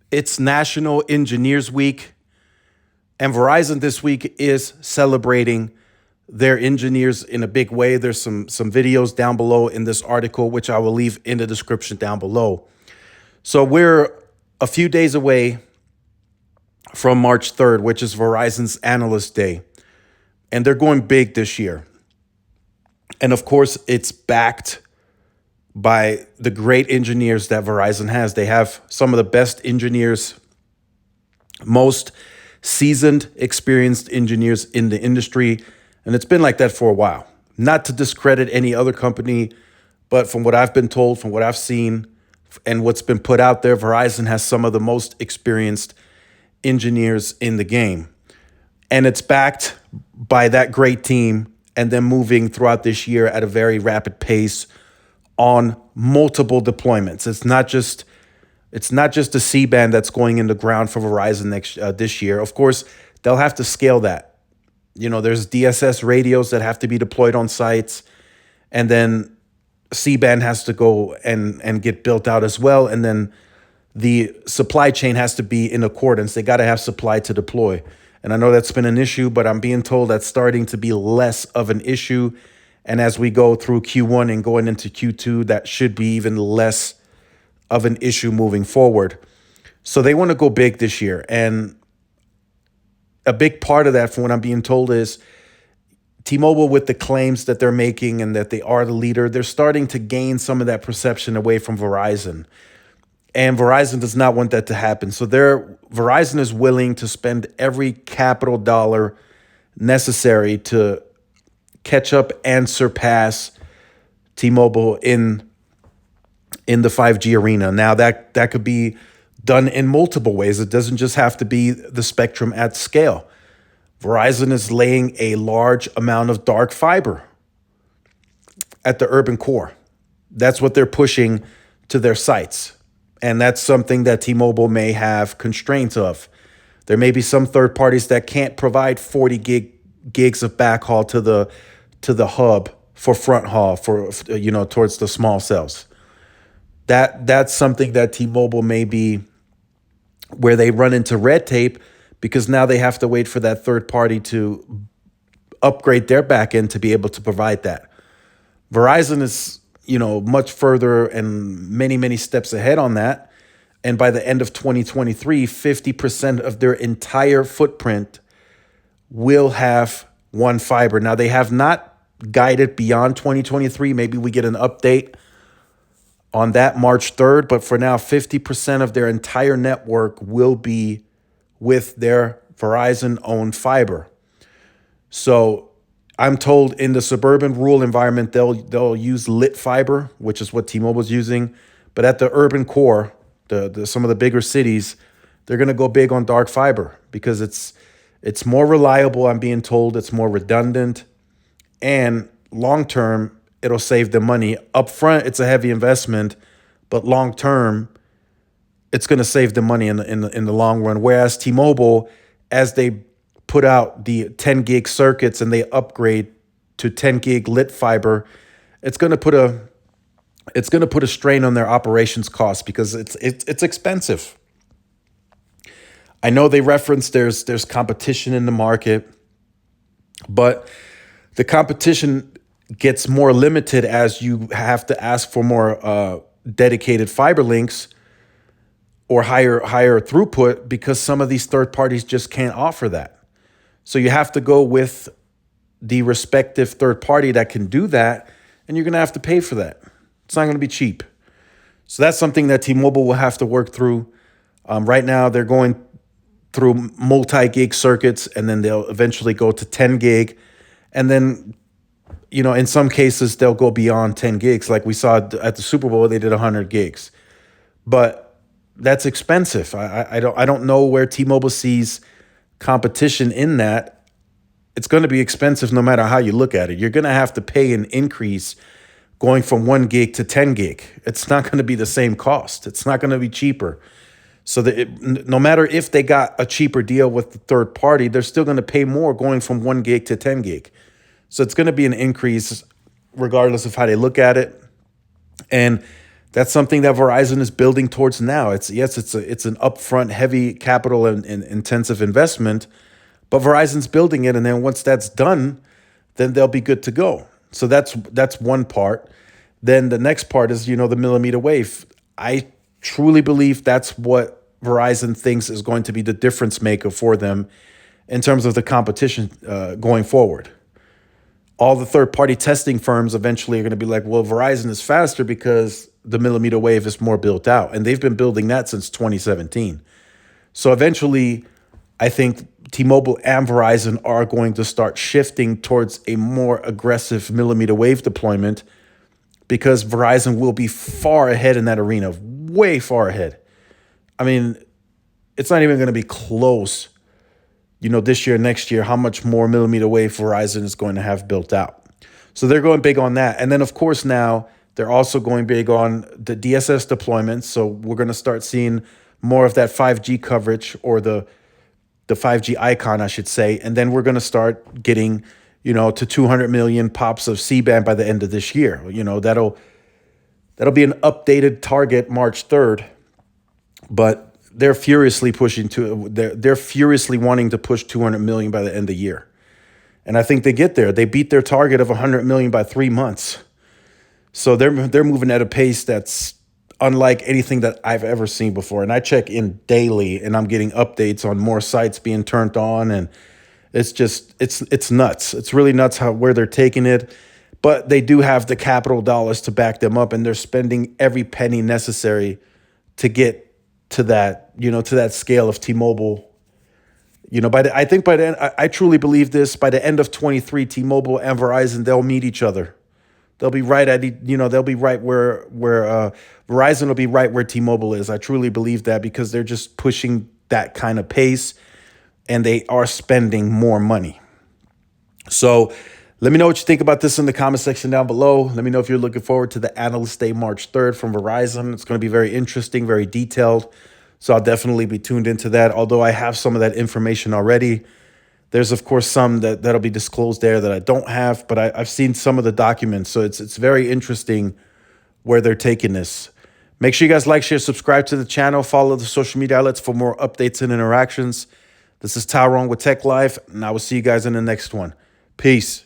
It's National Engineers Week, and Verizon this week is celebrating their engineers in a big way. There's some videos down below in this article, which I will leave in the description down below. So we're a few days away from March 3rd, which is Verizon's Analyst Day, and they're going big this year. And of course, it's backed by the great engineers that Verizon has. They have some of the best engineers, most seasoned, experienced engineers in the industry. And it's been like that for a while. Not to discredit any other company, but from what I've been told, from what I've seen, and what's been put out there, Verizon has some of the most experienced engineers in the game. And it's backed by that great team and then moving throughout this year at a very rapid pace on multiple deployments. It's not just the C-band that's going in the ground for Verizon this year. Of course, they'll have to scale that. You know, there's DSS radios that have to be deployed on sites, and then C-band has to go and get built out as well. And then the supply chain has to be in accordance. They got to have supply to deploy. And I know that's been an issue, but I'm being told that's starting to be less of an issue. And as we go through Q1 and going into Q2, that should be even less of an issue moving forward. So they want to go big this year. And a big part of that, from what I'm being told, is T-Mobile, with the claims that they're making and that they are the leader, they're starting to gain some of that perception away from Verizon. And Verizon does not want that to happen. So Verizon is willing to spend every capital dollar necessary to catch up and surpass T-Mobile in the 5G arena. Now that could be done in multiple ways. It doesn't just have to be the spectrum at scale. Verizon is laying a large amount of dark fiber at the urban core. That's what they're pushing to their sites. And that's something that T-Mobile may have constraints of. There may be some third parties that can't provide 40 gigs of backhaul to the hub for front haul towards the small cells. That's something that T-Mobile may be where they run into red tape, because now they have to wait for that third party to upgrade their back end to be able to provide that. Verizon is, much further and many steps ahead on that. And by the end of 2023, 50% of their entire footprint will have one fiber. Now, they have not guided beyond 2023. Maybe we get an update on that March 3rd. But for now, 50% of their entire network will be with their Verizon-owned fiber. So I'm told in the suburban rural environment, they'll use lit fiber, which is what T-Mobile's using. But at the urban core, some of the bigger cities, they're going to go big on dark fiber because it's more reliable. I'm being told it's more redundant, and long term, it'll save them money. Up front, it's a heavy investment, but long term, it's going to save them money in the long run. Whereas T-Mobile, as they put out the 10 gig circuits and they upgrade to 10 gig lit fiber, it's going to put a strain on their operations costs because it's expensive. I know they reference there's competition in the market, but the competition gets more limited as you have to ask for more dedicated fiber links or higher throughput, because some of these third parties just can't offer that. So you have to go with the respective third party that can do that, and you're going to have to pay for that. It's not going to be cheap. So that's something that T-Mobile will have to work through. Right now, they're going through multi-gig circuits, and then they'll eventually go to 10 gig. And then, in some cases, they'll go beyond 10 gigs. Like we saw at the Super Bowl, they did 100 gigs. But that's expensive. I don't know where T-Mobile sees competition in that. It's going to be expensive no matter how you look at it. You're going to have to pay an increase going from 1 gig to 10 gig. It's not going to be the same cost. It's not going to be cheaper. So no matter if they got a cheaper deal with the third party, they're still going to pay more going from 1 gig to 10 gig. So it's going to be an increase regardless of how they look at it. And That's something that Verizon is building towards now. It's an upfront, heavy capital and intensive investment, but Verizon's building it, and then once that's done, then they'll be good to go. So that's one part. Then the next part is, the millimeter wave. I truly believe that's what Verizon thinks is going to be the difference maker for them in terms of the competition going forward. All the third-party testing firms eventually are going to be like, well, Verizon is faster because the millimeter wave is more built out. And they've been building that since 2017. So eventually, I think T-Mobile and Verizon are going to start shifting towards a more aggressive millimeter wave deployment because Verizon will be far ahead in that arena, way far ahead. I mean, it's not even going to be close, this year, next year, how much more millimeter wave Verizon is going to have built out. So they're going big on that. And then, of course, now they're also going big on the DSS deployments. So we're going to start seeing more of that 5G coverage, or the 5G icon, I should say. And then we're going to start getting, to 200 million pops of C-band by the end of this year. That'll be an updated target March 3rd. But they're furiously they're furiously wanting to push 200 million by the end of the year. And I think they get there. They beat their target of 100 million by 3 months. So they're moving at a pace that's unlike anything that I've ever seen before. And I check in daily, and I'm getting updates on more sites being turned on, and it's nuts. It's really nuts where they're taking it. But they do have the capital dollars to back them up, and they're spending every penny necessary to get to that, to that scale of T-Mobile. I truly believe this, by the end of 23, T-Mobile and Verizon, they'll meet each other. They'll be right at, they'll be right where Verizon will be right where T-Mobile is. I truly believe that because they're just pushing that kind of pace, and they are spending more money. So let me know what you think about this in the comment section down below. Let me know if you're looking forward to the Analyst Day March 3rd from Verizon. It's going to be very interesting, very detailed. So I'll definitely be tuned into that. Although I have some of that information already. There's, of course, some that'll be disclosed there that I don't have, but I've seen some of the documents. So it's very interesting where they're taking this. Make sure you guys like, share, subscribe to the channel. Follow the social media outlets for more updates and interactions. This is Tyrone with Tech Life, and I will see you guys in the next one. Peace.